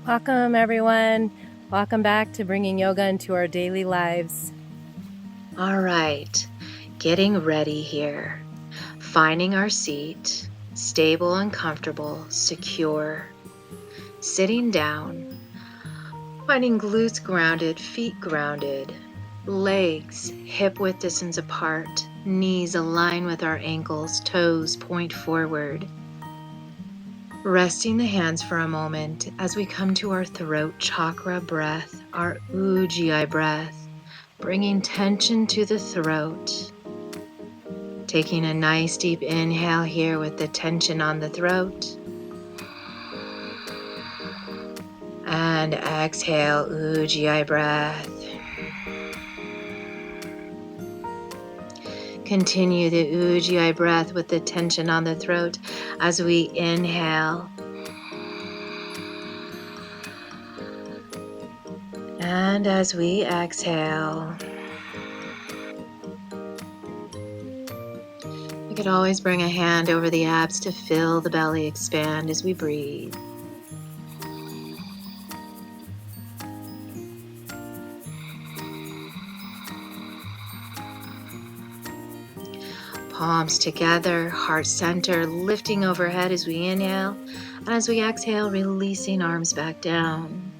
Welcome, everyone. Welcome back to bringing yoga into our daily lives. All right, getting ready here. Finding our seat, stable and comfortable, secure. Sitting down, finding glutes grounded, feet grounded, legs hip-width distance apart, knees align with our ankles, toes point forward. Resting the hands for a moment as we come to our throat chakra breath, our ujjayi breath, bringing tension to the throat. Taking a nice deep inhale here with the tension on the throat. And exhale, ujjayi breath. Continue the ujjayi breath with the tension on the throat as we inhale. And as we exhale. You could always bring a hand over the abs to feel the belly expand as we breathe. Palms together, heart center, lifting overhead as we inhale. And as we exhale, releasing arms back down.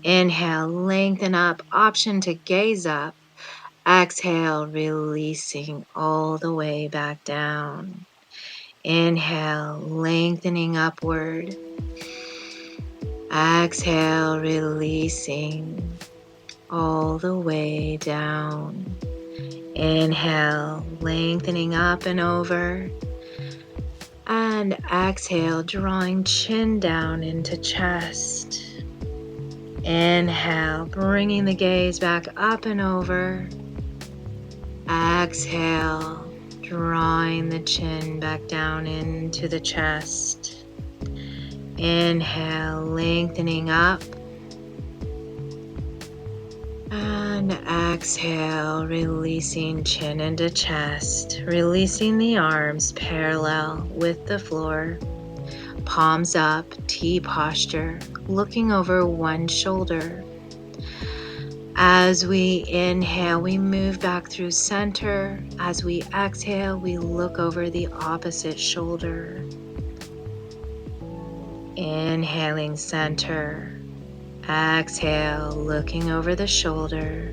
Inhale, lengthen up, option to gaze up. Exhale, releasing all the way back down. Inhale, lengthening upward. Exhale, releasing all the way down. Inhale, lengthening up and over. And exhale, drawing chin down into chest. Inhale, bringing the gaze back up and over. Exhale, drawing the chin back down into the chest. Inhale, lengthening up. And exhale, releasing chin into chest. Releasing the arms parallel with the floor. Palms up, T posture, looking over one shoulder. As we inhale, we move back through center. As we exhale, we look over the opposite shoulder. Inhaling center. Exhale, looking over the shoulder.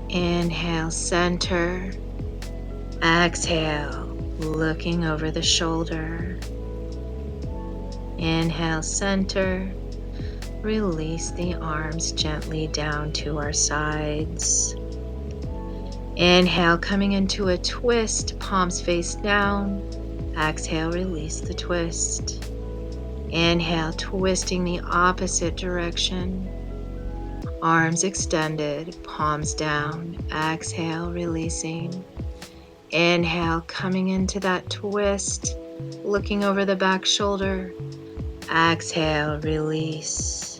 Inhale, center. Exhale, looking over the shoulder. Inhale, center. Release the arms gently down to our sides. Inhale, coming into a twist, palms face down. Exhale, release the twist. Inhale, twisting the opposite direction. Arms extended, palms down. Exhale, releasing. Inhale, coming into that twist, looking over the back shoulder. Exhale, release.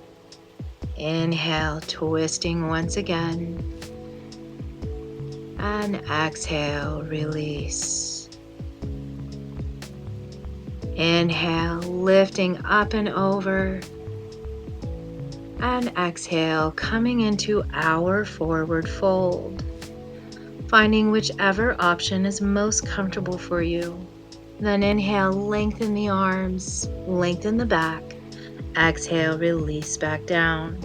Inhale, twisting once again. And exhale, release. Inhale, lifting up and over. And exhale, coming into our forward fold. Finding whichever option is most comfortable for you. Then inhale, lengthen the arms, lengthen the back. Exhale, release back down.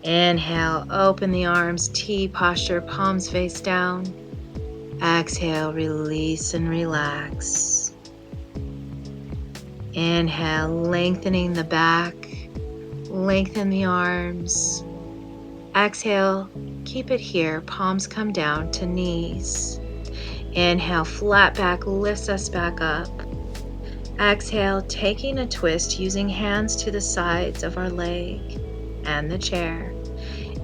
Inhale, open the arms, T posture, palms face down. Exhale, release and relax. Inhale, lengthening the back, lengthen the arms. Exhale, keep it here, palms come down to knees. Inhale, flat back lifts us back up. Exhale, taking a twist using hands to the sides of our leg and the chair.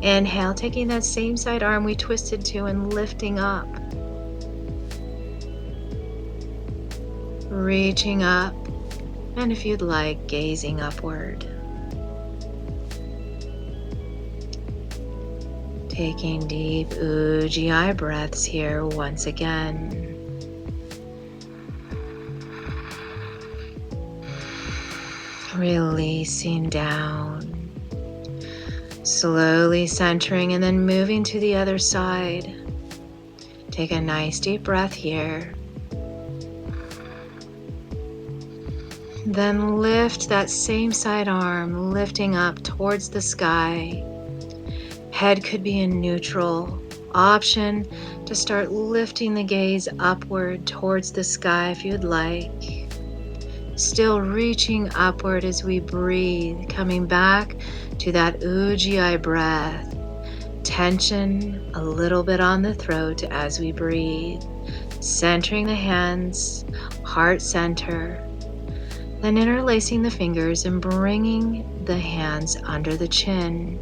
Inhale, taking that same side arm we twisted to and lifting up. Reaching up, and if you'd like, gazing upward. Taking deep ujjayi breaths here once again. Releasing down. Slowly centering and then moving to the other side. Take a nice deep breath here. Then lift that same side arm, lifting up towards the sky. Head could be in neutral. Option to start lifting the gaze upward towards the sky if you'd like. Still reaching upward as we breathe, coming back to that ujjayi breath. Tension a little bit on the throat as we breathe. Centering the hands, heart center. Then interlacing the fingers and bringing the hands under the chin.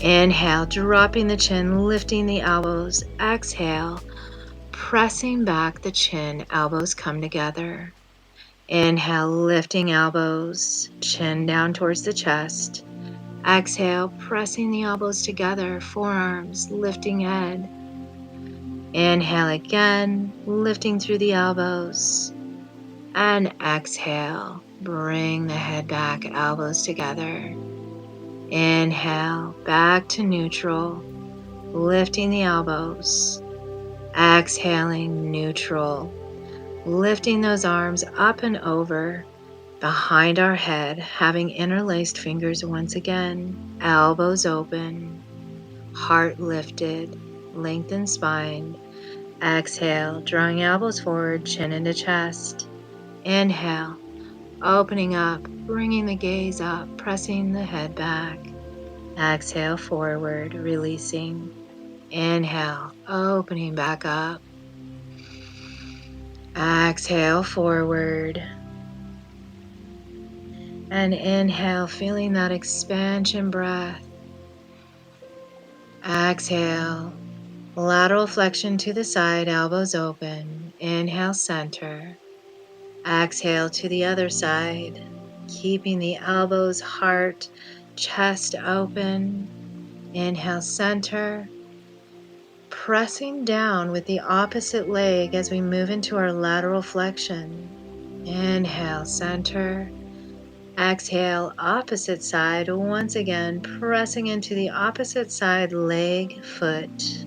Inhale, dropping the chin, lifting the elbows. Exhale, pressing back the chin, elbows come together. Inhale, lifting elbows, chin down towards the chest. Exhale, pressing the elbows together, forearms, lifting head. Inhale again, lifting through the elbows. And exhale, bring the head back, elbows together. Inhale, back to neutral, lifting the elbows. Exhaling, neutral, lifting those arms up and over behind our head, having interlaced fingers once again, elbows open, heart lifted, lengthened spine. Exhale, drawing elbows forward, chin into chest. Inhale, opening up, bringing the gaze up, pressing the head back. Exhale, forward, releasing. Inhale, opening back up. Exhale, forward. And inhale, feeling that expansion breath. Exhale, lateral flexion to the side, elbows open. Inhale, center. Exhale to the other side, keeping the elbows, heart, chest open. Inhale, center. Pressing down with the opposite leg as we move into our lateral flexion. Inhale, center. Exhale, opposite side. Once again, pressing into the opposite side, leg, foot.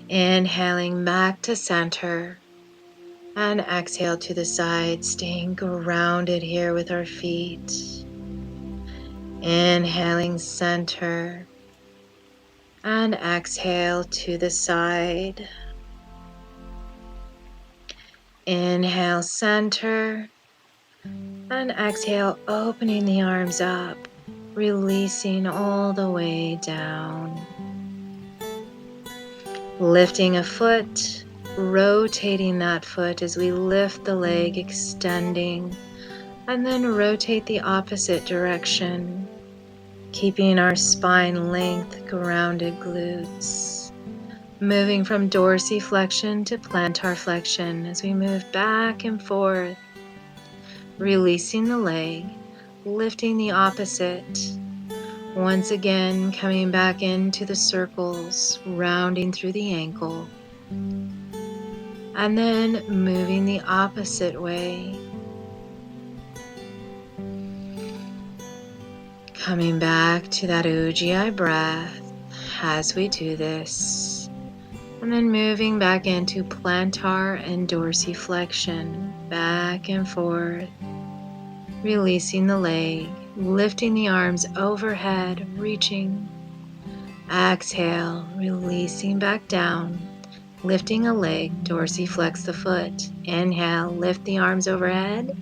Inhaling back to center. And exhale to the side, staying grounded here with our feet. Inhaling center. And exhale to the side. Inhale, center. And exhale, opening the arms up, releasing all the way down. Lifting a foot, rotating that foot as we lift the leg, extending, and then rotate the opposite direction, keeping our spine length, grounded glutes. Moving from dorsiflexion to plantar flexion as we move back and forth, releasing the leg, lifting the opposite. Once again, coming back into the circles, rounding through the ankle. And then moving the opposite way. Coming back to that ujjayi breath as we do this. And then moving back into plantar and dorsiflexion, back and forth. Releasing the leg, lifting the arms overhead, reaching. Exhale, releasing back down, lifting a leg, dorsiflex the foot. Inhale, lift the arms overhead.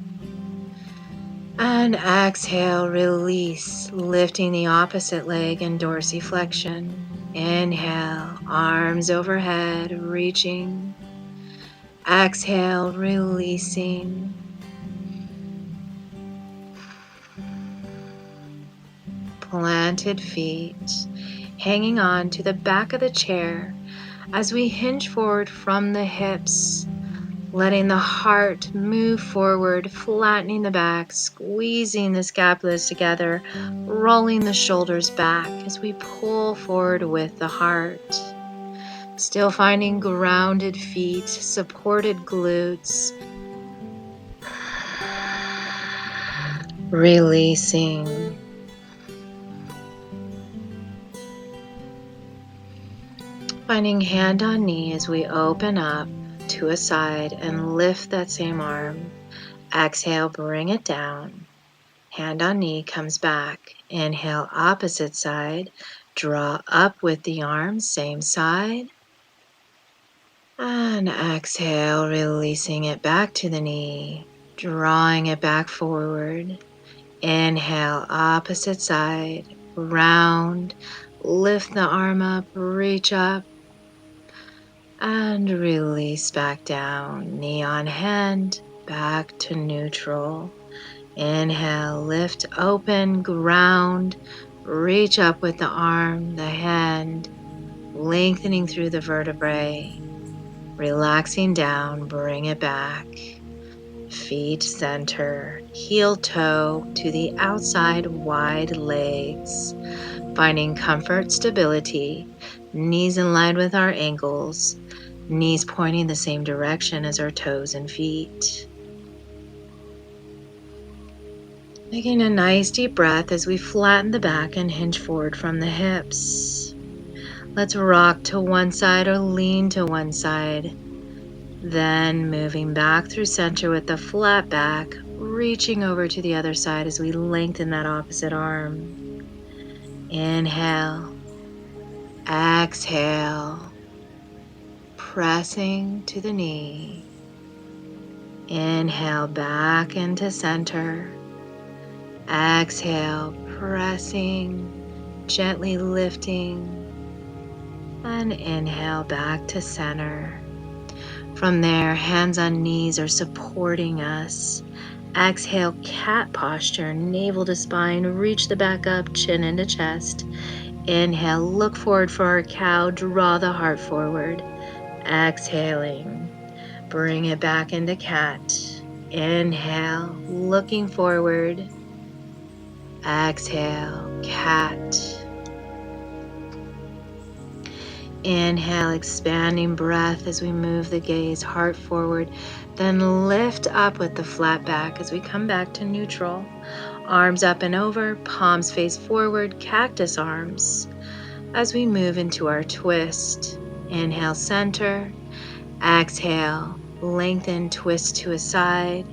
And exhale, release, lifting the opposite leg and dorsiflexion. Inhale, arms overhead, reaching. Exhale, releasing. Planted feet, hanging on to the back of the chair as we hinge forward from the hips, letting the heart move forward, flattening the back, squeezing the scapulas together, rolling the shoulders back as we pull forward with the heart. Still finding grounded feet, supported glutes. releasing. Finding hand on knee as we open up to a side and lift that same arm. Exhale, bring it down. Hand on knee comes back. Inhale, opposite side. Draw up with the arms, same side. And exhale, releasing it back to the knee, drawing it back forward. Inhale, opposite side, round. Lift the arm up, reach up. And release back down, knee on hand, back to neutral. Inhale, lift, open, ground, reach up with the arm, the hand, lengthening through the vertebrae, relaxing down, bring it back. Feet center, heel toe to the outside, wide legs, finding comfort, stability, knees in line with our ankles, knees pointing the same direction as our toes and feet. Taking a nice deep breath as we flatten the back and hinge forward from the hips. Let's rock to one side or lean to one side. Then moving back through center with the flat back, reaching over to the other side as we lengthen that opposite arm. Inhale, exhale, pressing to the knee. Inhale back into center. Exhale, pressing, gently lifting. And inhale back to center. From there, hands on knees are supporting us. Exhale, cat posture, navel to spine, reach the back up, chin into chest. Inhale, look forward for our cow, draw the heart forward. Exhaling, bring it back into cat. Inhale, looking forward. Exhale, cat. Inhale, expanding breath as we move the gaze, heart forward. Then lift up with the flat back as we come back to neutral. Arms up and over, palms face forward, cactus arms. As we move into our twist, inhale, center. Exhale, lengthen, twist to a side.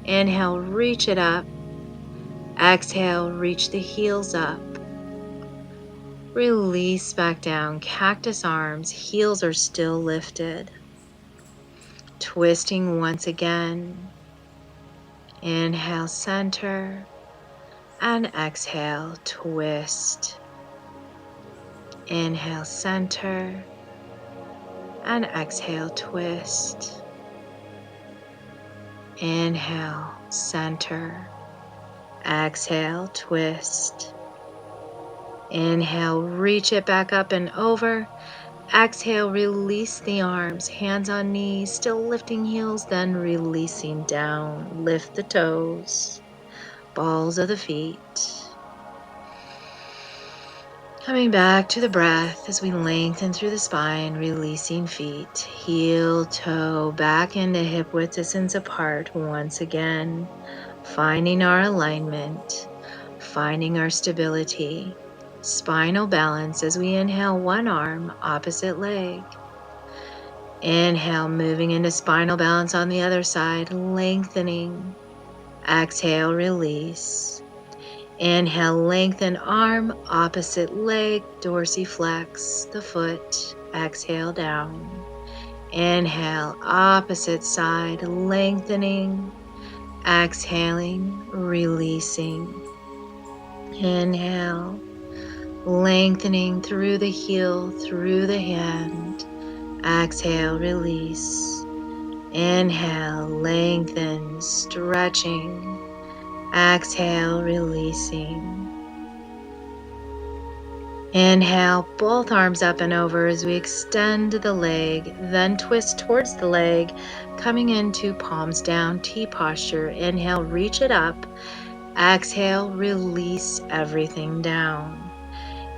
Inhale, reach it up. Exhale, reach the heels up. Release back down, cactus arms, heels are still lifted. Twisting once again. Inhale, center, and exhale, twist. Inhale, center, and exhale, twist. Inhale, center, exhale, twist. Inhale, reach it back up and over. Exhale, release the arms, hands on knees, still lifting heels, then releasing down. Lift the toes, balls of the feet. Coming back to the breath as we lengthen through the spine, releasing feet, heel, toe, back into hip width distance apart once again, finding our alignment, finding our stability. Spinal balance as we inhale one arm, opposite leg. Inhale, moving into spinal balance on the other side, lengthening. Exhale, release. Inhale, lengthen arm, opposite leg, dorsiflex the foot. Exhale, down. Inhale, opposite side, lengthening. Exhaling, releasing. Inhale, lengthening through the heel, through the hand. Exhale, release. Inhale, lengthen, stretching. Exhale, releasing. Inhale, both arms up and over as we extend the leg, then twist towards the leg, coming into palms down, T posture. Inhale, reach it up. Exhale, release everything down.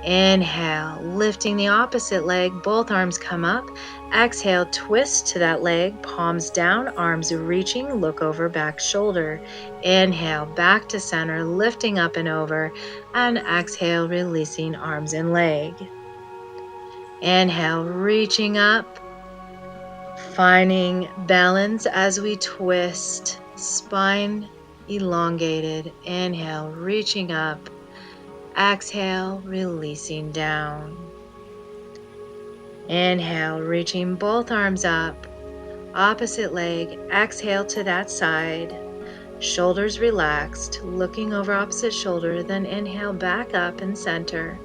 Inhale, lifting the opposite leg, both arms come up. Exhale, twist to that leg, palms down, arms reaching, look over back shoulder. Inhale, back to center, lifting up and over, and exhale, releasing arms and leg. Inhale, reaching up, finding balance as we twist, spine elongated. Inhale, reaching up. Exhale, releasing down. Inhale, reaching both arms up. Opposite leg, exhale to that side. Shoulders relaxed, looking over opposite shoulder, then inhale back up and center.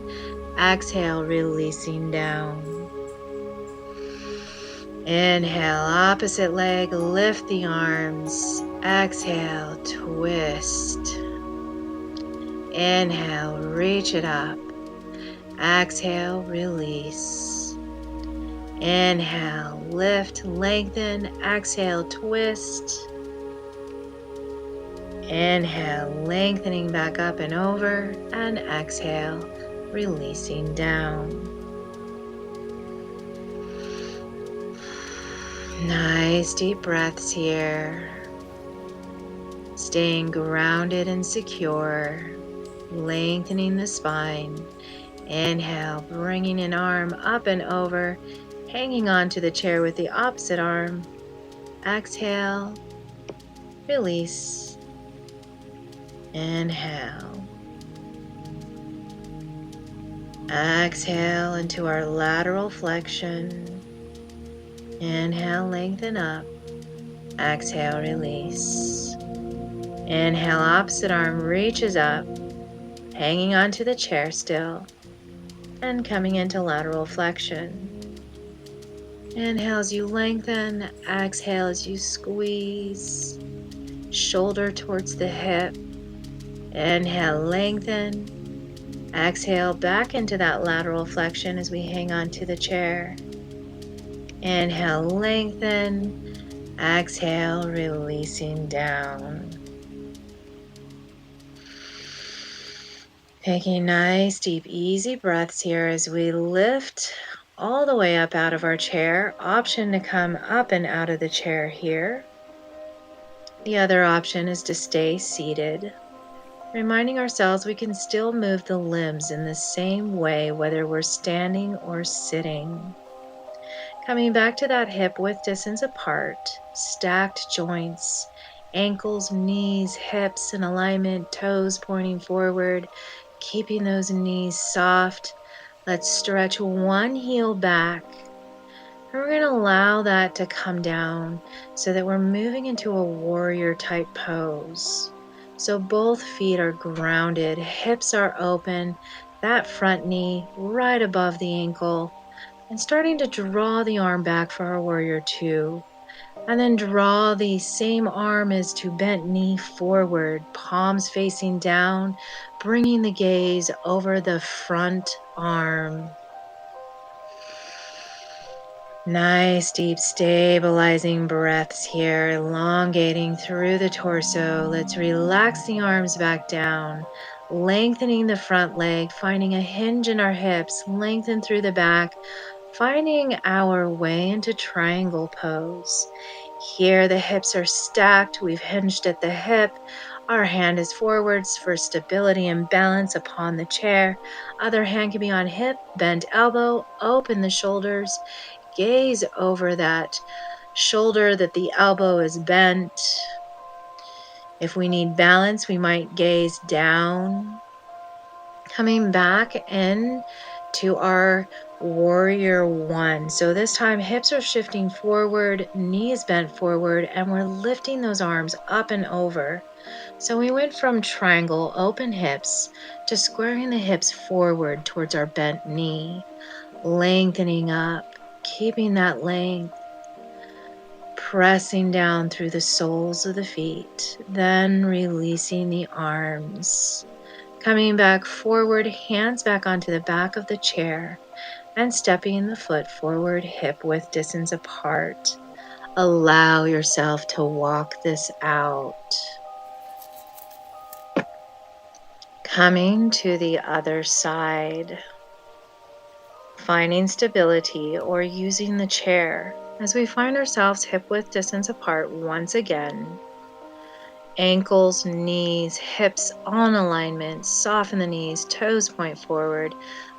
Exhale, releasing down. Inhale, opposite leg, lift the arms. Exhale, twist. Inhale, reach it up. Exhale, release. Inhale, lift, lengthen. Exhale, twist. Inhale, lengthening back up and over. And exhale, releasing down. Nice deep breaths here. Staying grounded and secure. Lengthening the spine. Inhale, bringing an arm up and over, hanging onto the chair with the opposite arm. Exhale, release. Inhale. Exhale into our lateral flexion. Inhale, lengthen up. Exhale, release. Inhale, opposite arm reaches up, hanging onto the chair still, and coming into lateral flexion. Inhale as you lengthen, exhale as you squeeze, shoulder towards the hip. Inhale, lengthen. Exhale, back into that lateral flexion as we hang on to the chair. Inhale, lengthen. Exhale, releasing down. Taking nice, deep, easy breaths here as we lift all the way up out of our chair. Option to come up and out of the chair here. The other option is to stay seated, reminding ourselves we can still move the limbs in the same way, whether we're standing or sitting. Coming back to that hip width distance apart, stacked joints, ankles, knees, hips in alignment, toes pointing forward, keeping those knees soft. Let's stretch one heel back. And we're going to allow that to come down so that we're moving into a warrior type pose. So both feet are grounded, hips are open, that front knee right above the ankle, and starting to draw the arm back for our warrior two. And then draw the same arm as to bent knee forward, palms facing down, bringing the gaze over the front arm. Nice, deep, stabilizing breaths here, elongating through the torso. Let's relax the arms back down, lengthening the front leg, finding a hinge in our hips, lengthen through the back, finding our way into triangle pose. Here, the hips are stacked. We've hinged at the hip. Our hand is forwards for stability and balance upon the chair. Other hand can be on hip, bent elbow, open the shoulders. Gaze over that shoulder that the elbow is bent. If we need balance, we might gaze down. Coming back in to our warrior one. So this time hips are shifting forward, knees bent forward, and we're lifting those arms up and over. So we went from triangle, open hips, to squaring the hips forward towards our bent knee, lengthening up, keeping that length, pressing down through the soles of the feet, then releasing the arms. Coming back forward, hands back onto the back of the chair, and stepping the foot forward, hip width distance apart. Allow yourself to walk this out. Coming to the other side. finding stability or using the chair as we find ourselves hip-width distance apart once again. Ankles, knees, hips all in alignment. Soften the knees, toes point forward.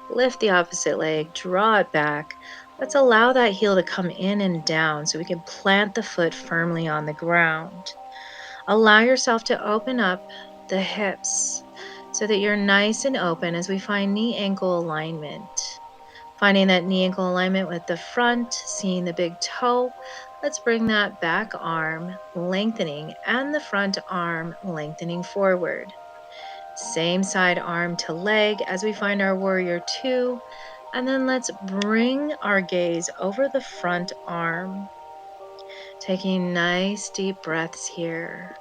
Lift the opposite leg, draw it back. Let's allow that heel to come in and down so we can plant the foot firmly on the ground. Allow yourself to open up the hips so that you're nice and open as we find knee-ankle alignment. Finding that knee-ankle alignment with the front, seeing the big toe. Let's bring that back arm lengthening and the front arm lengthening forward. Same side arm to leg as we find our warrior two. And then let's bring our gaze over the front arm. Taking nice deep breaths here.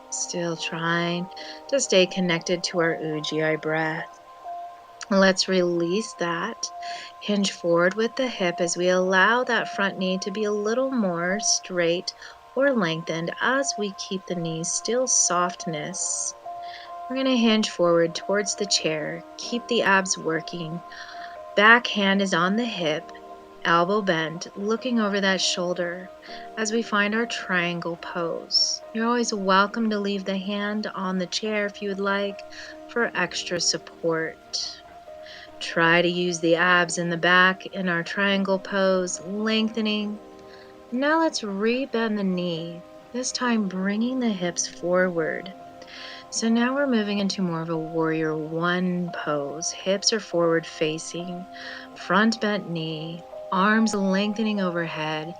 Still trying to stay connected to our ujjayi breath. Let's release that. Hinge forward with the hip as we allow that front knee to be a little more straight or lengthened as we keep the knees still softness. We're going to hinge forward towards the chair. Keep the abs working. Back hand is on the hip, elbow bent, looking over that shoulder as we find our triangle pose. You're always welcome to leave the hand on the chair if you would like for extra support. Try to use the abs in the back in our triangle pose, lengthening. Now let's rebend the knee, this time bringing the hips forward. So now we're moving into more of a warrior one pose. Hips are forward facing, front bent knee, arms lengthening overhead,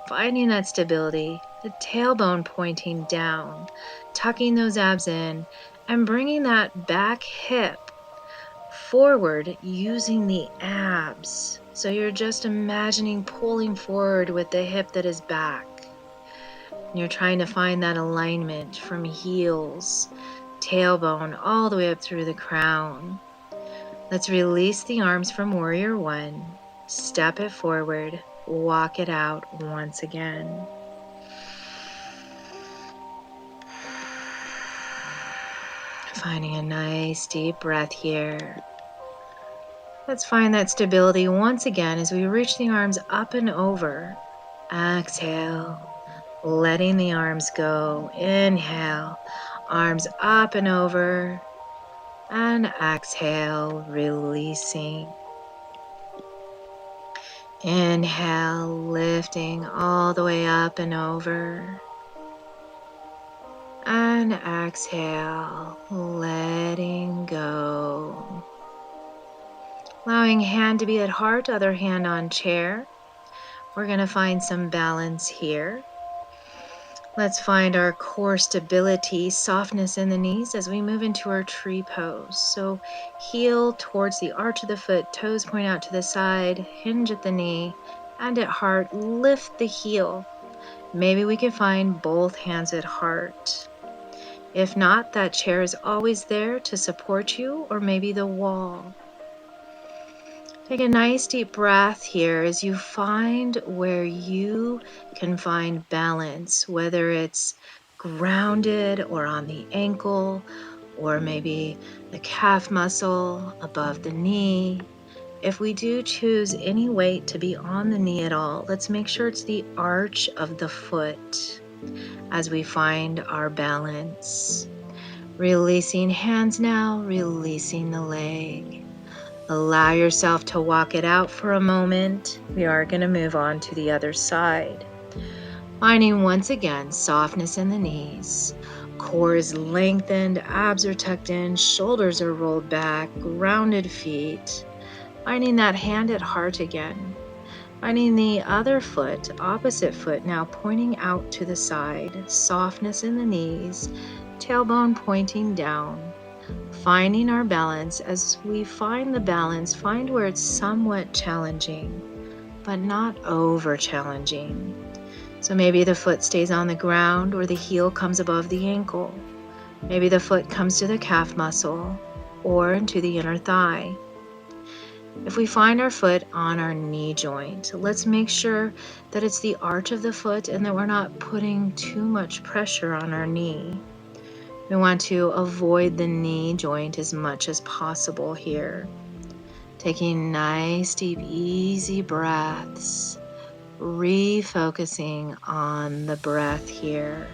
finding that stability, the tailbone pointing down, tucking those abs in, and bringing that back hip forward using the abs. So you're just imagining pulling forward with the hip that is back. You're trying to find that alignment from heels, tailbone, all the way up through the crown. Let's release the arms from warrior one. Step it forward, walk it out once again. Finding a nice deep breath here. Let's find that stability once again as we reach the arms up and over. Exhale, letting the arms go. Inhale, arms up and over. And exhale, releasing. Inhale, lifting all the way up and over. And exhale, letting go. Allowing hand to be at heart, other hand on chair. We're going to find some balance here. Let's find our core stability, softness in the knees as we move into our tree pose. So heel towards the arch of the foot, toes point out to the side, hinge at the knee, and at heart, lift the heel. Maybe we can find both hands at heart. If not, that chair is always there to support you, or maybe the wall. Take a nice deep breath here as you find where you can find balance, whether it's grounded or on the ankle, or maybe the calf muscle above the knee. If we do choose any weight to be on the knee at all, let's make sure it's the arch of the foot as we find our balance. Releasing hands now, releasing the leg. Allow yourself to walk it out for a moment. We are going to move on to the other side. Finding once again softness in the knees. Core is lengthened, abs are tucked in, shoulders are rolled back, grounded feet. Finding that hand at heart again. Finding the other foot, opposite foot, now pointing out to the side. Softness in the knees, tailbone pointing down. Finding our balance. As we find the balance, find where it's somewhat challenging, but not over challenging. So maybe the foot stays on the ground or the heel comes above the ankle. Maybe the foot comes to the calf muscle or into the inner thigh. If we find our foot on our knee joint, let's make sure that it's the arch of the foot and that we're not putting too much pressure on our knee. We want to avoid the knee joint as much as possible here. Taking nice, deep, easy breaths, refocusing on the breath here.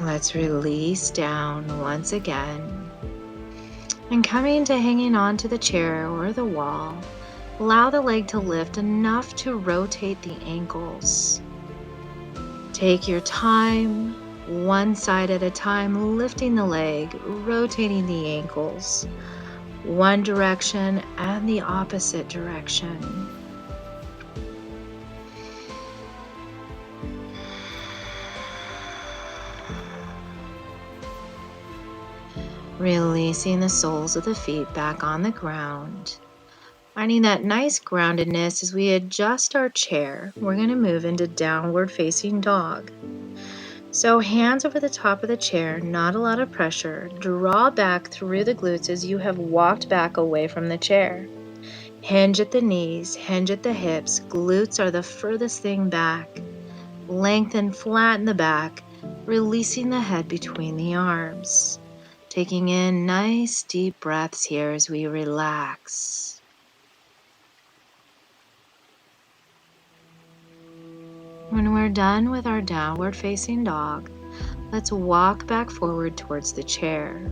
Let's release down once again. And coming to hanging on to the chair or the wall, allow the leg to lift enough to rotate the ankles. Take your time, one side at a time, lifting the leg, rotating the ankles, one direction and the opposite direction. Releasing the soles of the feet back on the ground. Finding that nice groundedness as we adjust our chair, we're going to move into downward facing dog. So hands over the top of the chair, not a lot of pressure. Draw back through the glutes as you have walked back away from the chair. Hinge at the knees, hinge at the hips. Glutes are the furthest thing back. Lengthen, flatten the back, releasing the head between the arms. Taking in nice deep breaths here as we relax. When we're done with our downward facing dog, let's walk back forward towards the chair.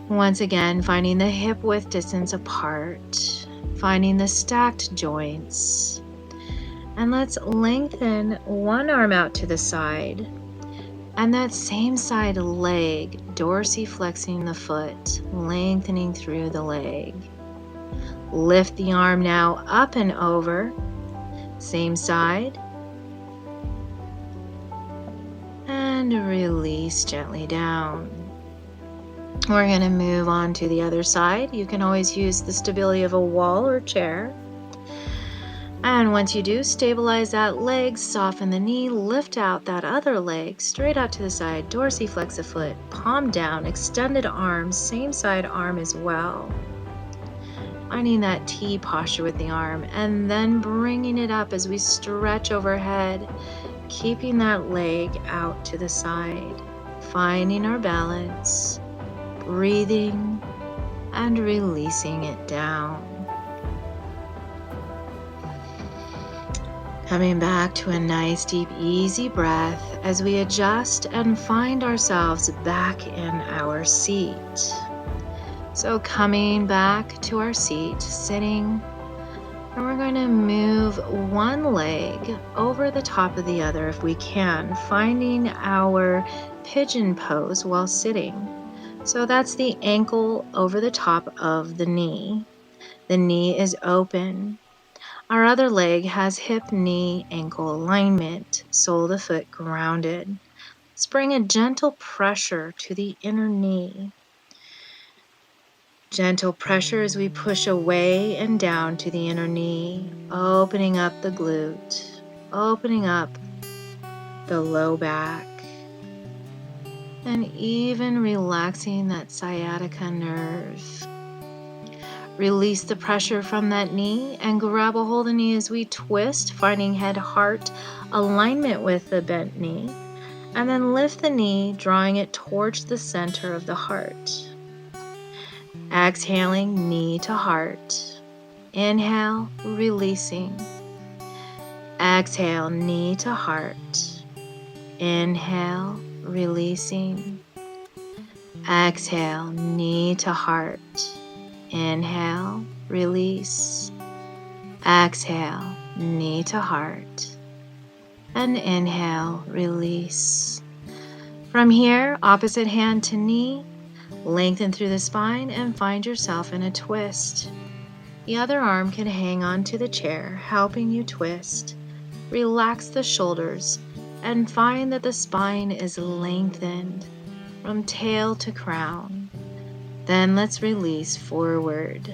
Once again, finding the hip width distance apart, finding the stacked joints. And let's lengthen one arm out to the side. And that same side leg, dorsiflexing the foot, lengthening through the leg. Lift the arm now up and over. Same side. And release gently down. We're going to move on to the other side. You can always use the stability of a wall or chair. And once you do, stabilize that leg, soften the knee, lift out that other leg, straight out to the side, dorsiflex the foot, palm down, extended arms, same side arm as well. Finding that T posture with the arm, and then bringing it up as we stretch overhead, keeping that leg out to the side, finding our balance, breathing, and releasing it down. Coming back to a nice, deep, easy breath as we adjust and find ourselves back in our seat. So coming back to our seat, sitting, and we're going to move one leg over the top of the other if we can, finding our pigeon pose while sitting. So that's the ankle over the top of the knee. The knee is open. Our other leg has hip, knee, ankle alignment, sole of the foot grounded. Let's bring a gentle pressure to the inner knee. Gentle pressure as we push away and down to the inner knee, opening up the glute, opening up the low back, and even relaxing that sciatica nerve. Release the pressure from that knee and grab a hold of the knee as we twist, finding head-heart alignment with the bent knee. And then lift the knee, drawing it towards the center of the heart. Exhaling, knee to heart. Inhale, releasing. Exhale, knee to heart. Inhale, releasing. Exhale, knee to heart. Inhale, release. Exhale, knee to heart. And inhale, release. From here, opposite hand to knee, lengthen through the spine and find yourself in a twist. The other arm can hang on to the chair, helping you twist. Relax the shoulders and find that the spine is lengthened from tail to crown. Then let's release forward,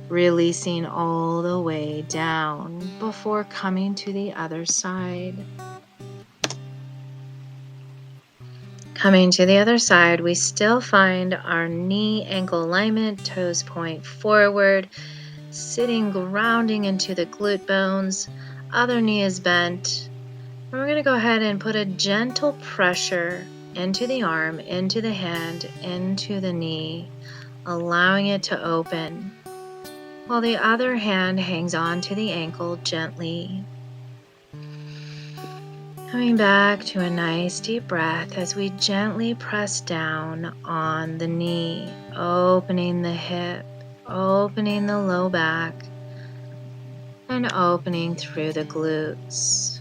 releasing all the way down before coming to the other side. Coming to the other side, we still find our knee ankle alignment, toes point forward, sitting grounding into the glute bones. Other knee is bent. And we're going to go ahead and put a gentle pressure into the arm, into the hand, into the knee, allowing it to open, while the other hand hangs on to the ankle gently. Coming back to a nice deep breath as we gently press down on the knee, opening the hip, opening the low back, and opening through the glutes.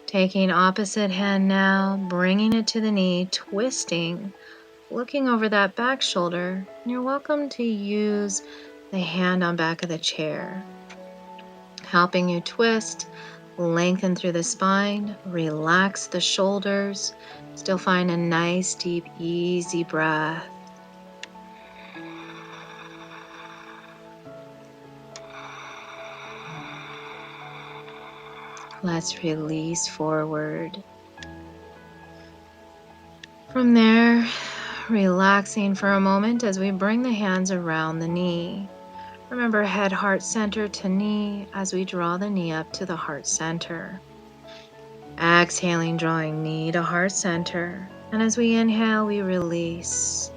Taking opposite hand now, bringing it to the knee, twisting, looking over that back shoulder. You're welcome to use the hand on back of the chair, helping you twist, lengthen through the spine, relax the shoulders, still find a nice, deep, easy breath. Let's release forward. From there, relaxing for a moment as we bring the hands around the knee. Remember, head, heart center to knee as we draw the knee up to the heart center. Exhaling, drawing knee to heart center. And as we inhale, we release.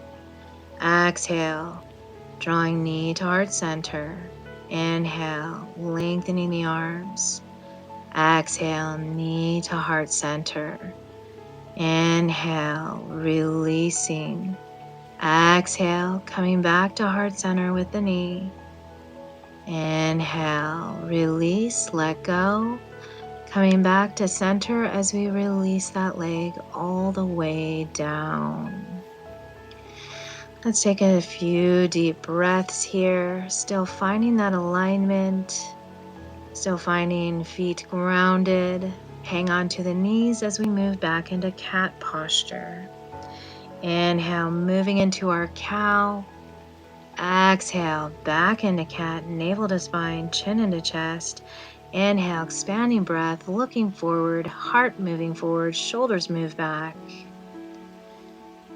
Exhale, drawing knee to heart center. Inhale, lengthening the arms. Exhale, knee to heart center. Inhale, releasing. Exhale, coming back to heart center with the knee. Inhale, release, let go. Coming back to center as we release that leg all the way down. Let's take a few deep breaths here, still finding that alignment, still finding feet grounded. Hang on to the knees as we move back into cat posture. Inhale, moving into our cow. Exhale, back into cat, navel to spine, chin into chest. Inhale, expanding breath, looking forward, heart moving forward, shoulders move back.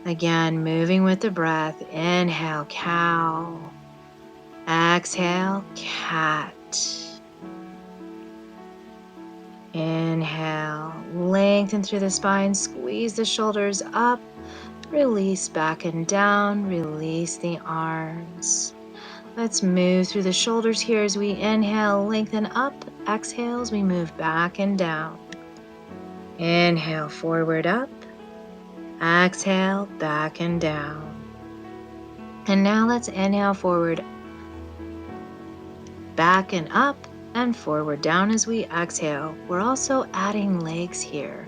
Again, moving with the breath. Inhale, cow. Exhale, cat. Inhale, lengthen through the spine, squeeze the shoulders up, release back and down, release the arms. Let's move through the shoulders here as we inhale, lengthen up, exhale as we move back and down. Inhale, forward up, exhale, back and down. And now let's inhale forward, back and up, and forward down as we exhale. We're also adding legs here.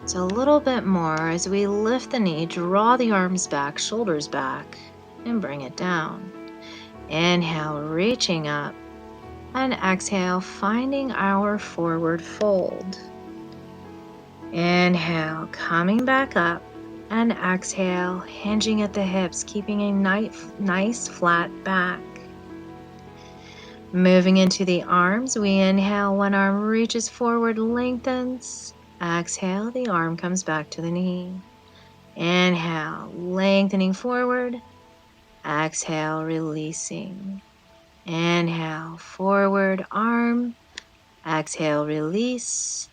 So a little bit more as we lift the knee, draw the arms back, shoulders back, and bring it down. Inhale, reaching up, and exhale, finding our forward fold. Inhale, coming back up, and exhale, hinging at the hips, keeping a nice flat back. Moving into the arms, we inhale, one arm reaches forward, lengthens. Exhale, the arm comes back to the knee. Inhale, lengthening forward. Exhale, releasing. Inhale, forward arm. Exhale, release.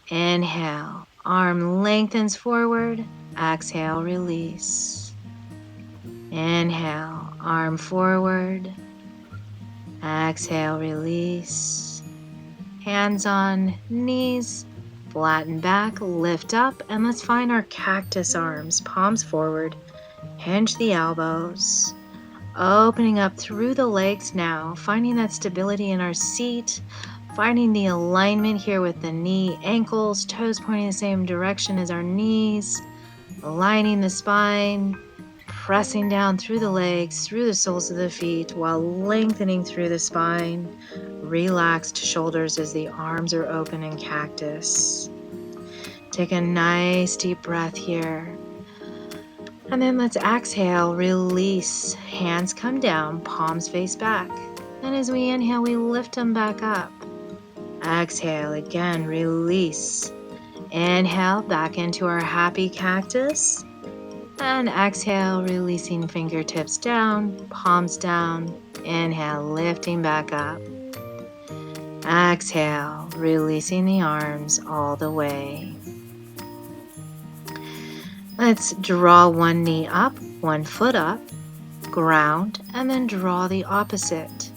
Inhale, arm lengthens forward. Exhale, release. Inhale, arm forward. Exhale, release. Hands on knees, flatten back, lift up, and let's find our cactus arms, palms forward, hinge the elbows, opening up through the legs now, finding that stability in our seat, finding the alignment here with the knee, ankles, toes pointing the same direction as our knees, aligning the spine, pressing down through the legs, through the soles of the feet, while lengthening through the spine, relaxed shoulders as the arms are open in cactus. Take a nice deep breath here. And then let's exhale, release. Hands come down, palms face back. And as we inhale, we lift them back up. Exhale again, release. Inhale back into our happy cactus. And exhale, releasing fingertips down, palms down. Inhale, lifting back up. Exhale, releasing the arms all the way. Let's draw one knee up, one foot up, ground, and then draw the opposite.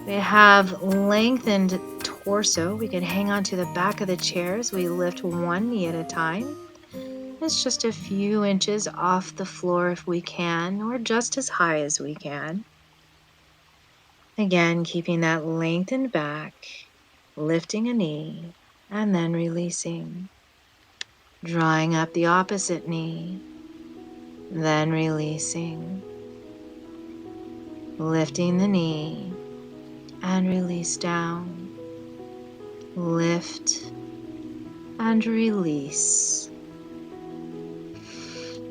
We have lengthened torso. We can hang on to the back of the chair as we lift one knee at a time. It's just a few inches off the floor if we can, or just as high as we can. Again, keeping that lengthened back, lifting a knee, and then releasing. Drawing up the opposite knee, then releasing. Lifting the knee, and release down. Lift and release.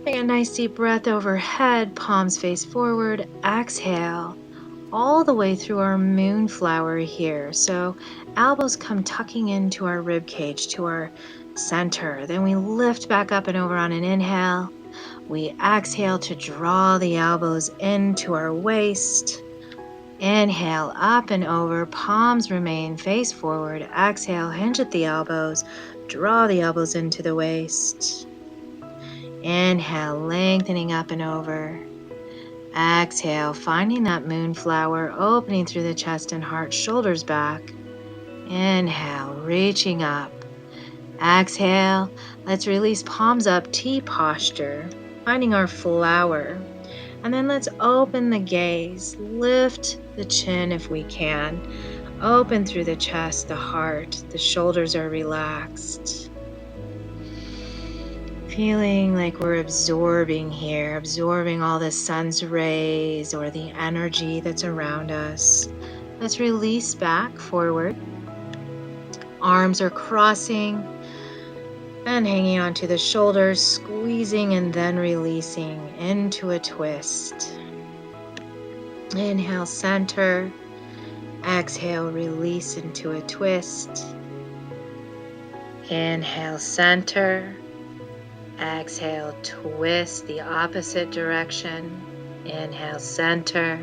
Take a nice deep breath overhead, palms face forward. Exhale all the way through our moonflower here. So elbows come tucking into our rib cage, to our center. Then we lift back up and over on an inhale. We exhale to draw the elbows into our waist. Inhale up and over, palms remain face forward. Exhale, hinge at the elbows, draw the elbows into the waist. Inhale, lengthening up and over. Exhale, finding that moonflower, opening through the chest and heart, shoulders back. Inhale, reaching up. Exhale, let's release palms up, T posture, finding our flower. And then let's open the gaze, lift the chin if we can. Open through the chest, the heart, the shoulders are relaxed. Feeling like we're absorbing here, absorbing all the sun's rays or the energy that's around us. Let's release back, forward. Arms are crossing and hanging onto the shoulders, squeezing and then releasing into a twist. Inhale, center. Exhale, release into a twist. Inhale, center. Exhale, twist the opposite direction. Inhale, center.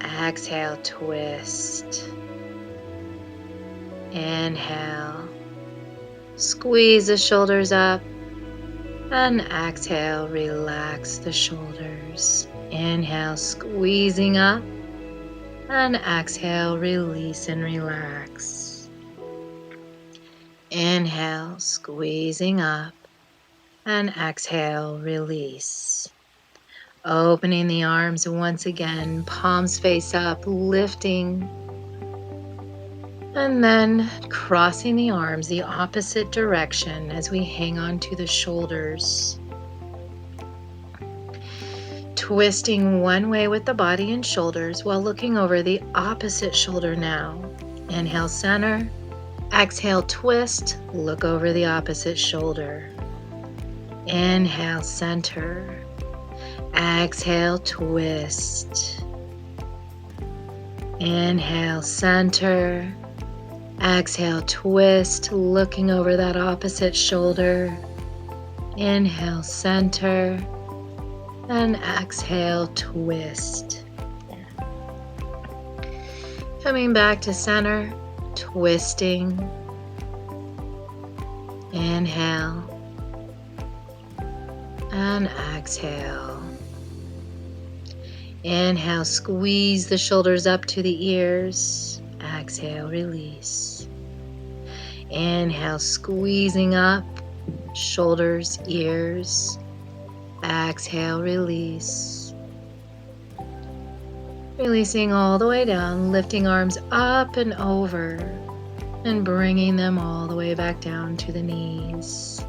Exhale, twist. Inhale, squeeze the shoulders up. And exhale, relax the shoulders. Inhale, squeezing up. And exhale, release and relax. Inhale, squeezing up. And exhale, release. Opening the arms once again, palms face up, lifting. And then crossing the arms the opposite direction as we hang on to the shoulders. Twisting one way with the body and shoulders while looking over the opposite shoulder now. Inhale, center. Exhale, twist. Look over the opposite shoulder. Inhale, center. Exhale, twist. Inhale, center. Exhale, twist, looking over that opposite shoulder. Inhale, center. And exhale, twist. Coming back to center, twisting. Inhale. And exhale. Inhale, squeeze the shoulders up to the ears. Exhale, release. Inhale, squeezing up, shoulders, ears. Exhale, release. Releasing all the way down, lifting arms up and over and bringing them all the way back down to the knees.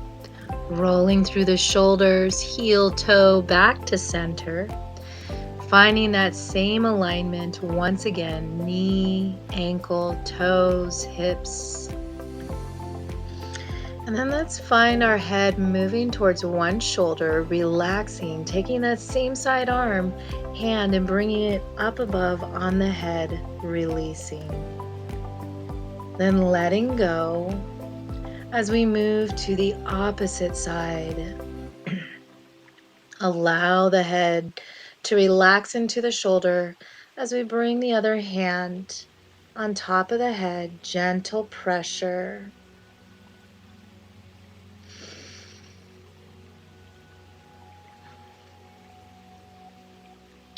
Rolling through the shoulders, heel, toe, back to center. Finding that same alignment once again, knee, ankle, toes, hips. And then let's find our head moving towards one shoulder, relaxing, taking that same side arm, hand, and bringing it up above on the head, releasing. Then letting go as we move to the opposite side. Allow the head to relax into the shoulder as we bring the other hand on top of the head, gentle pressure.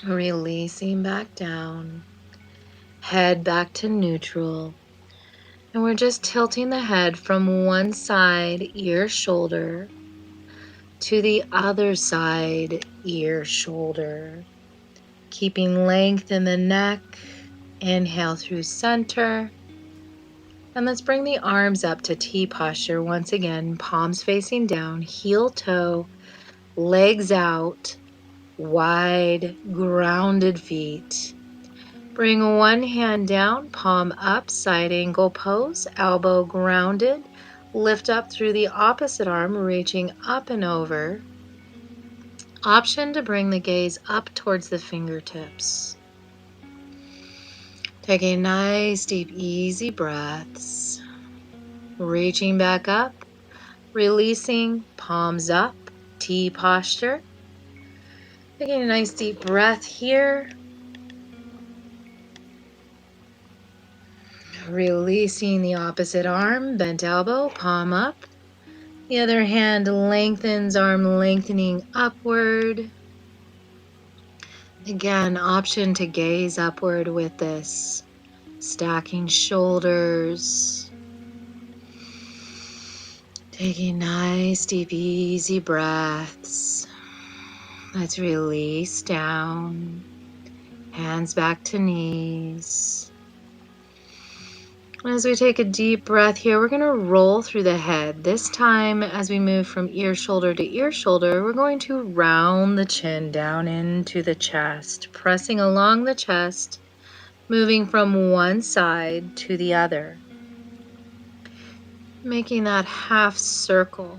Releasing back down, head back to neutral. And we're just tilting the head from one side, ear, shoulder, to the other side, ear, shoulder. Keeping length in the neck. Inhale through center. And let's bring the arms up to T posture once again, palms facing down, heel toe, legs out, wide, grounded feet. Bring one hand down, palm up, side angle pose, elbow grounded. Lift up through the opposite arm, reaching up and over. Option to bring the gaze up towards the fingertips. Taking nice, deep, easy breaths. Reaching back up, releasing, palms up, T posture. Taking a nice deep breath here. Releasing the opposite arm, bent elbow, palm up. The other hand lengthens, arm lengthening upward. Again, option to gaze upward with this. Stacking shoulders. Taking nice, deep, easy breaths. Let's release down. Hands back to knees. As we take a deep breath here, we're going to roll through the head. This time, as we move from ear, shoulder to ear, shoulder, we're going to round the chin down into the chest, pressing along the chest, moving from one side to the other, making that half circle.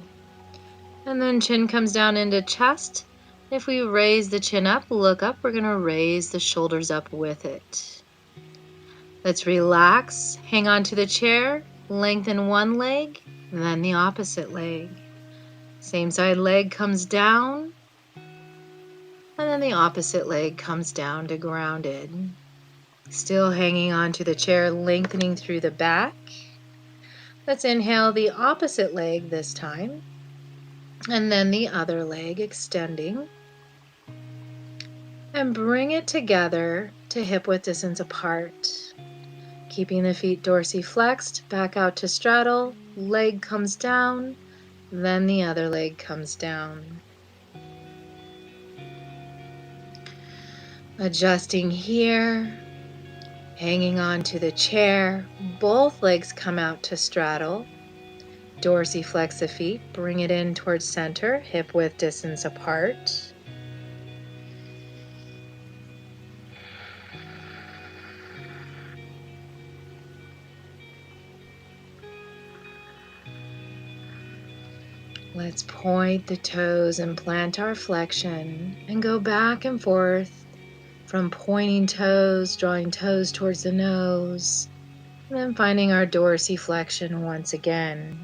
And then chin comes down into chest. If we raise the chin up, look up, we're going to raise the shoulders up with it. Let's relax, hang on to the chair, lengthen one leg, then the opposite leg. Same side leg comes down, and then the opposite leg comes down to grounded. Still hanging on to the chair, lengthening through the back. Let's inhale the opposite leg this time, and then the other leg extending. And bring it together to hip width distance apart. Keeping the feet dorsiflexed, back out to straddle, leg comes down, then the other leg comes down. Adjusting here, hanging on to the chair, both legs come out to straddle, dorsiflex the feet, bring it in towards center, hip width distance apart. Let's point the toes and plant our flexion and go back and forth from pointing toes, drawing toes towards the nose, and then finding our dorsiflexion once again.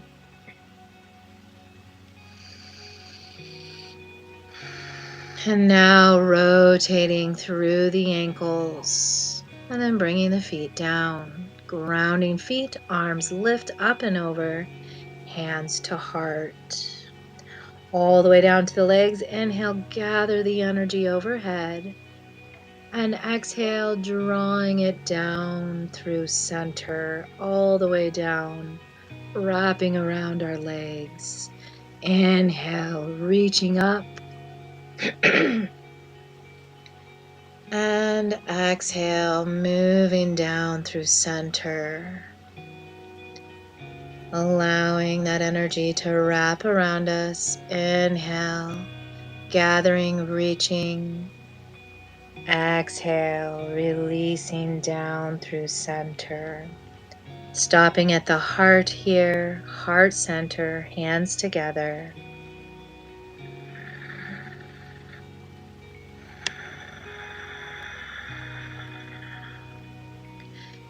And now rotating through the ankles and then bringing the feet down, grounding feet, arms lift up and over, hands to heart. All the way down to the legs. Inhale, gather the energy overhead. And exhale, drawing it down through center, all the way down, wrapping around our legs. Inhale, reaching up. And exhale, moving down through center. Allowing that energy to wrap around us. Inhale, gathering, reaching. Exhale, releasing down through center. Stopping at the heart here, heart center, hands together.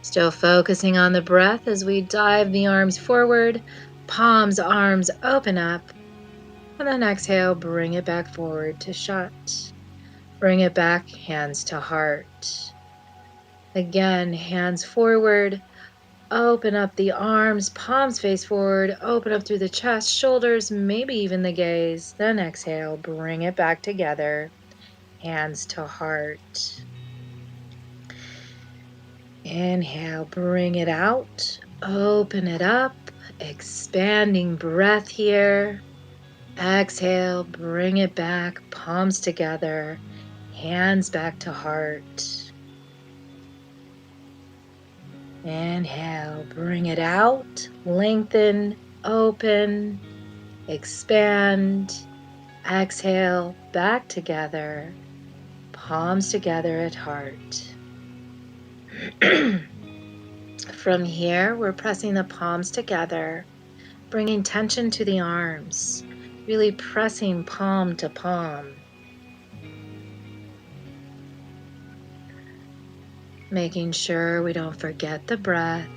Still focusing on the breath as we dive the arms forward, palms, arms open up, and then exhale, bring it back forward to shut. Bring it back, hands to heart. Again, hands forward, open up the arms, palms face forward, open up through the chest, shoulders, maybe even the gaze. Then exhale, bring it back together, hands to heart. Inhale, bring it out, open it up, expanding breath here. Exhale, bring it back, palms together, hands back to heart. Inhale, bring it out, lengthen, open, expand. Exhale, back together, palms together at heart. From here, we're pressing the palms together, bringing tension to the arms, really pressing palm to palm. Making sure we don't forget the breath,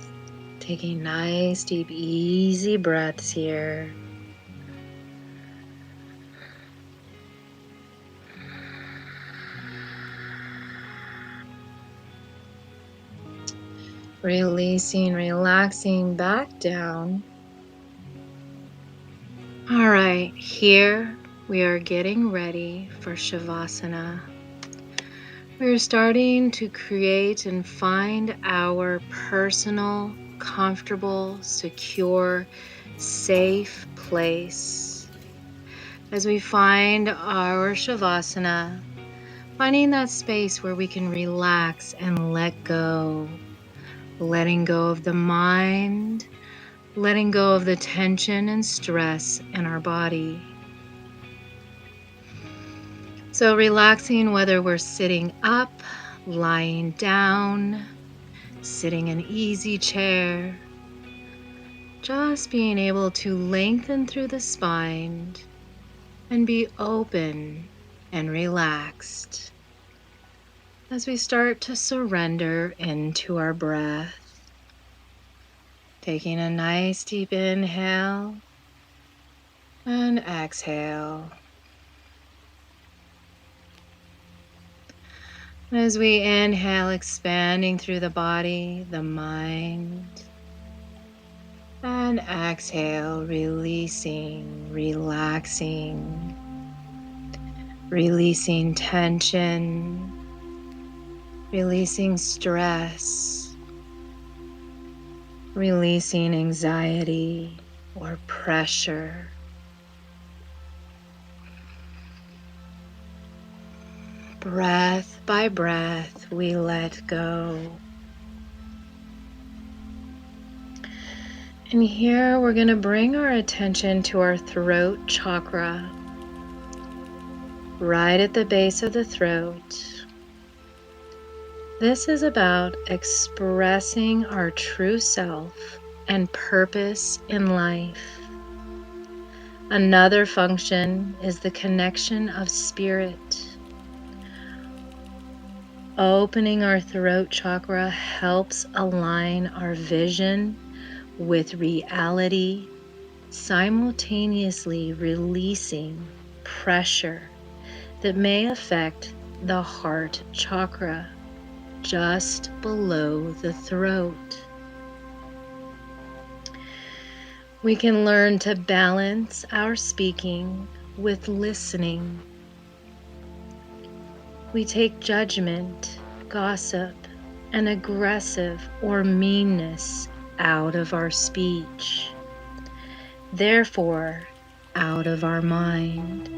taking nice, deep, easy breaths here. Releasing, relaxing back down. All right, here we are getting ready for Shavasana. We're starting to create and find our personal, comfortable, secure, safe place. As we find our Shavasana, finding that space where we can relax and let go, letting go of the mind, letting go of the tension and stress in our body. So relaxing whether we're sitting up, lying down, sitting in easy chair, just being able to lengthen through the spine and be open and relaxed as we start to surrender into our breath. Taking a nice deep inhale and exhale. As we inhale, expanding through the body, the mind, and exhale, releasing, relaxing, releasing tension, releasing stress, releasing anxiety or pressure. Breath by breath, we let go. And here we're going to bring our attention to our throat chakra, right at the base of the throat. This is about expressing our true self and purpose in life. Another function is the connection of spirit. Opening our throat chakra helps align our vision with reality, simultaneously releasing pressure that may affect the heart chakra just below the throat. We can learn to balance our speaking with listening. We take judgment, gossip, and aggressive or meanness out of our speech, therefore out of our mind.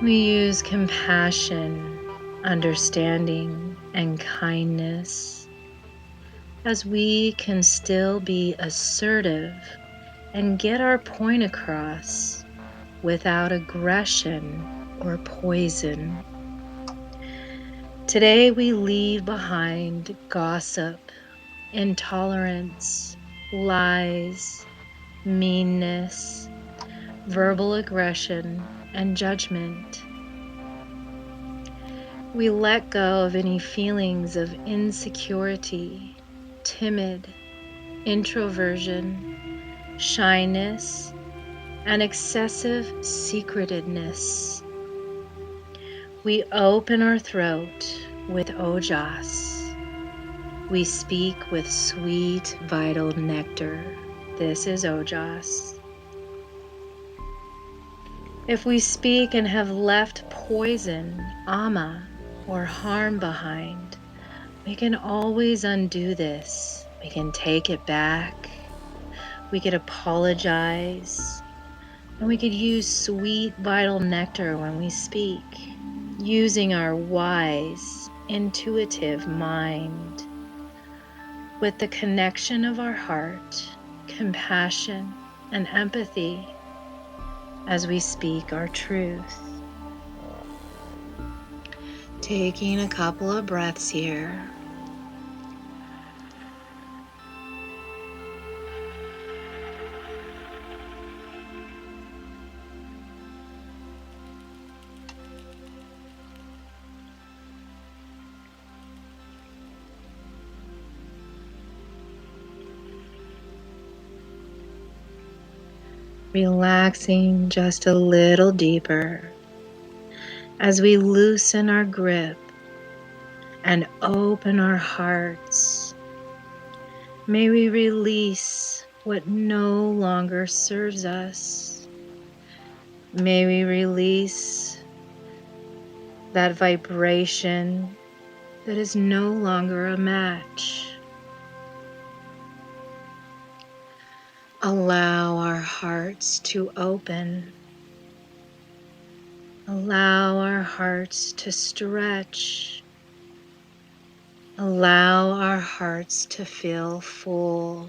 We use compassion, understanding, and kindness, as we can still be assertive and get our point across without aggression or poison. Today we leave behind gossip, intolerance, lies, meanness, verbal aggression, and judgment. We let go of any feelings of insecurity, timid, introversion, shyness, and excessive secretedness. We open our throat with ojas. We speak with sweet, vital nectar. This is ojas. If we speak and have left poison, ama, or harm behind, we can always undo this. We can take it back. We could apologize. And we could use sweet, vital nectar when we speak, using our wise, intuitive mind with the connection of our heart, compassion, and empathy as we speak our truth. Taking a couple of breaths here. Relaxing just a little deeper as we loosen our grip and open our hearts. May we release what no longer serves us. May we release that vibration that is no longer a match. Allow our hearts to open. Allow our hearts to stretch. Allow our hearts to feel full.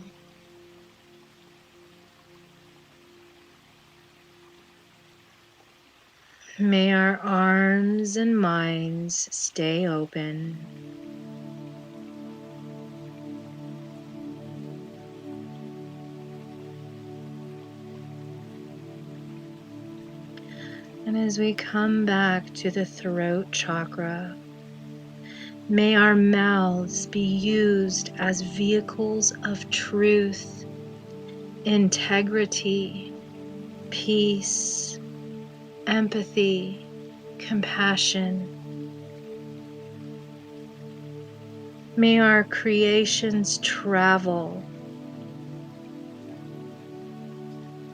May our arms and minds stay open. And as we come back to the throat chakra, may our mouths be used as vehicles of truth, integrity, peace, empathy, compassion. May our creations travel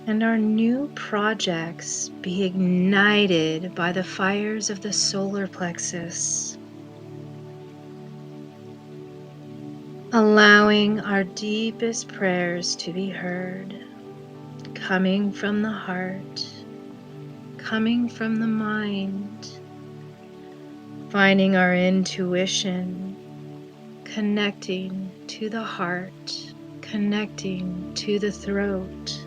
and our new projects be ignited by the fires of the solar plexus, allowing our deepest prayers to be heard, coming from the heart, coming from the mind, finding our intuition, connecting to the heart, connecting to the throat,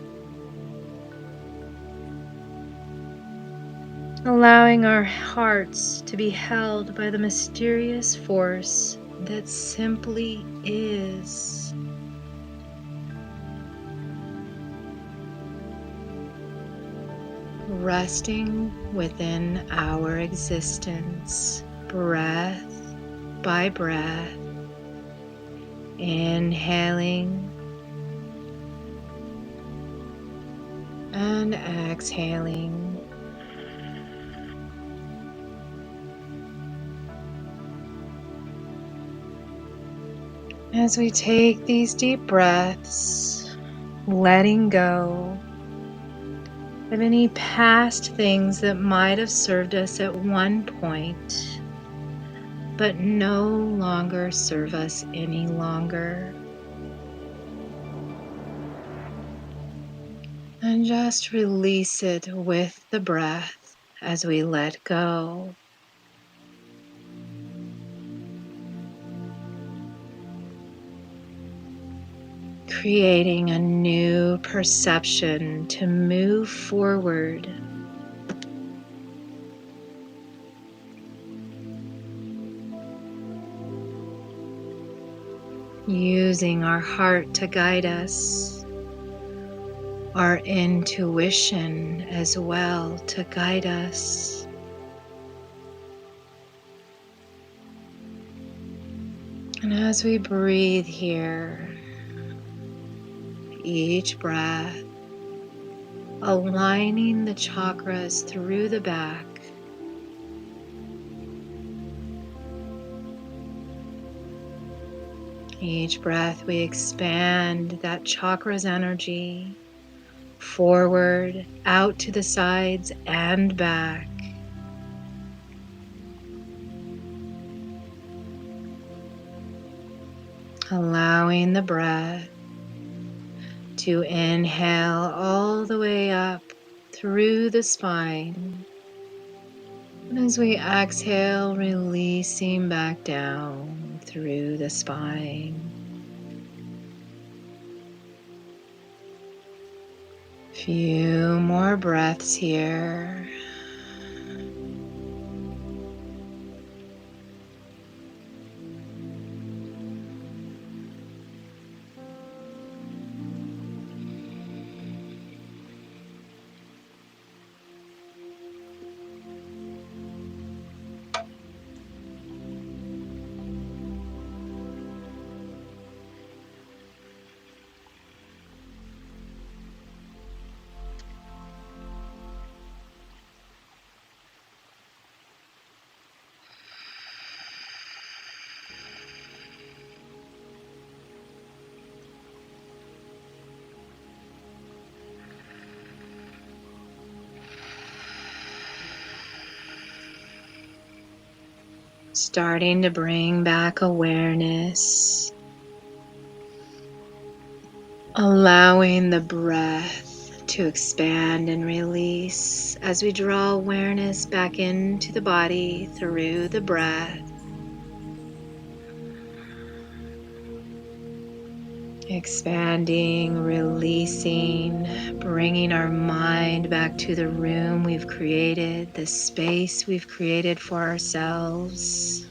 allowing our hearts to be held by the mysterious force that simply is. Resting within our existence, breath by breath, inhaling and exhaling. As we take these deep breaths, letting go of any past things that might have served us at one point, but no longer serve us any longer. And just release it with the breath as we let go. Creating a new perception to move forward. using our heart to guide us, our intuition as well to guide us. And as we breathe here, each breath, aligning the chakras through the back, each breath we expand that chakra's energy forward, out to the sides and back. Allowing the breath to inhale all the way up through the spine. And as we exhale, releasing back down through the spine. Few more breaths here. Starting to bring back awareness, allowing the breath to expand and release as we draw awareness back into the body through the breath. Expanding, releasing, bringing our mind back to the room we've created, the space we've created for ourselves.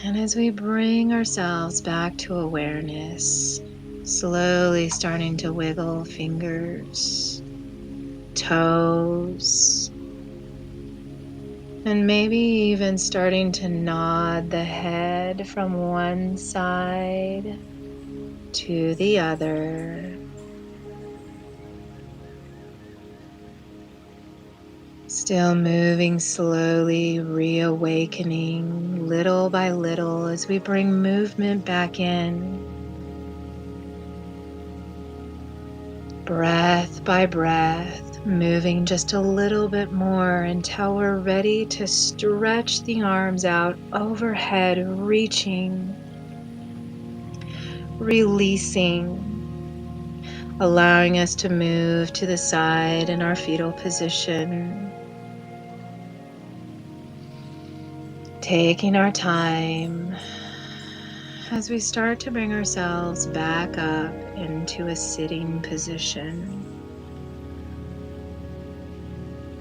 And as we bring ourselves back to awareness, slowly starting to wiggle fingers, toes, and maybe even starting to nod the head from one side to the other. Still moving slowly, reawakening little by little as we bring movement back in. Breath by breath, moving just a little bit more until we're ready to stretch the arms out overhead, reaching, releasing, allowing us to move to the side in our fetal position. Taking our time as we start to bring ourselves back up into a sitting position.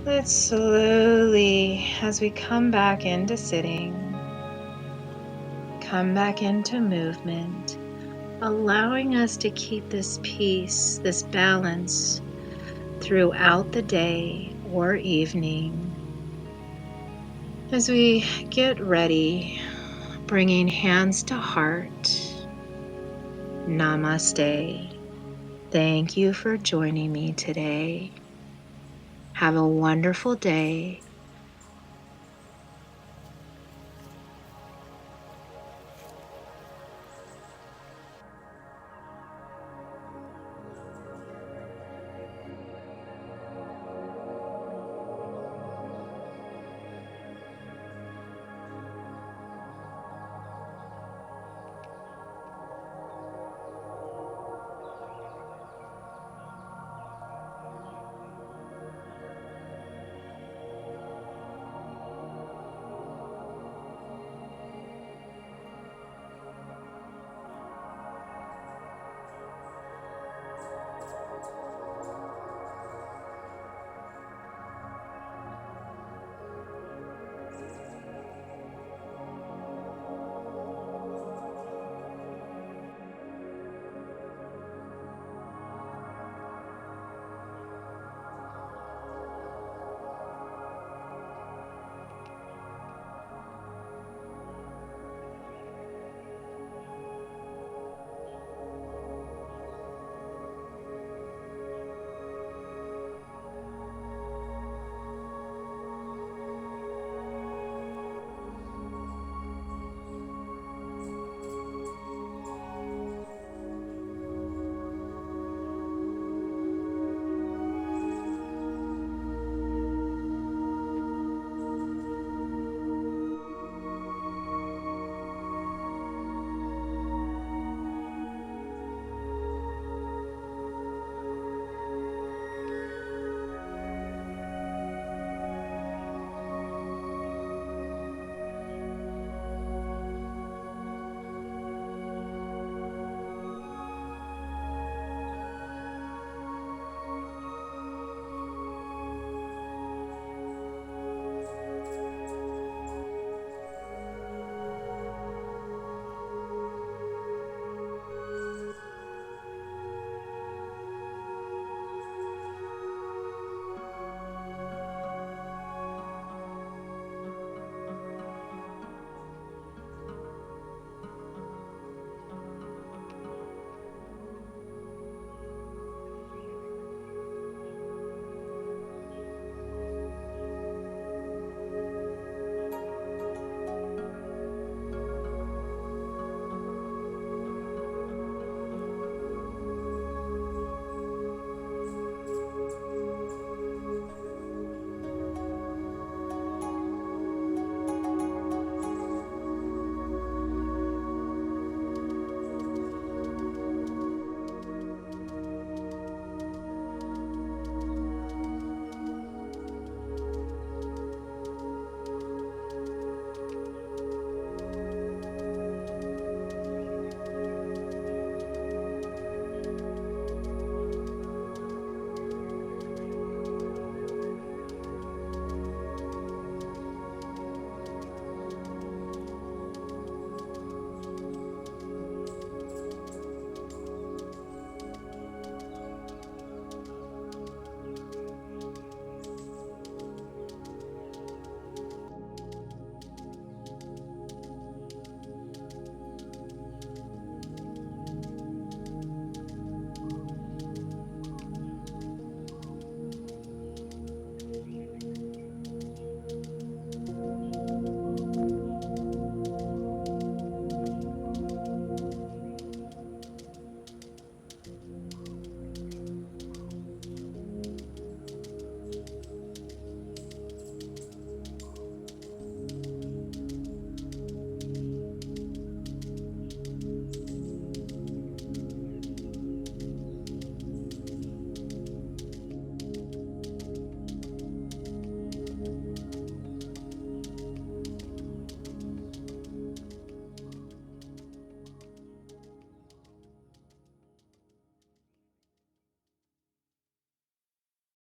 Let's slowly, as we come back into sitting, come back into movement, allowing us to keep this peace, this balance throughout the day or evening. As we get ready, bringing hands to heart, namaste. Thank you for joining me today. Have a wonderful day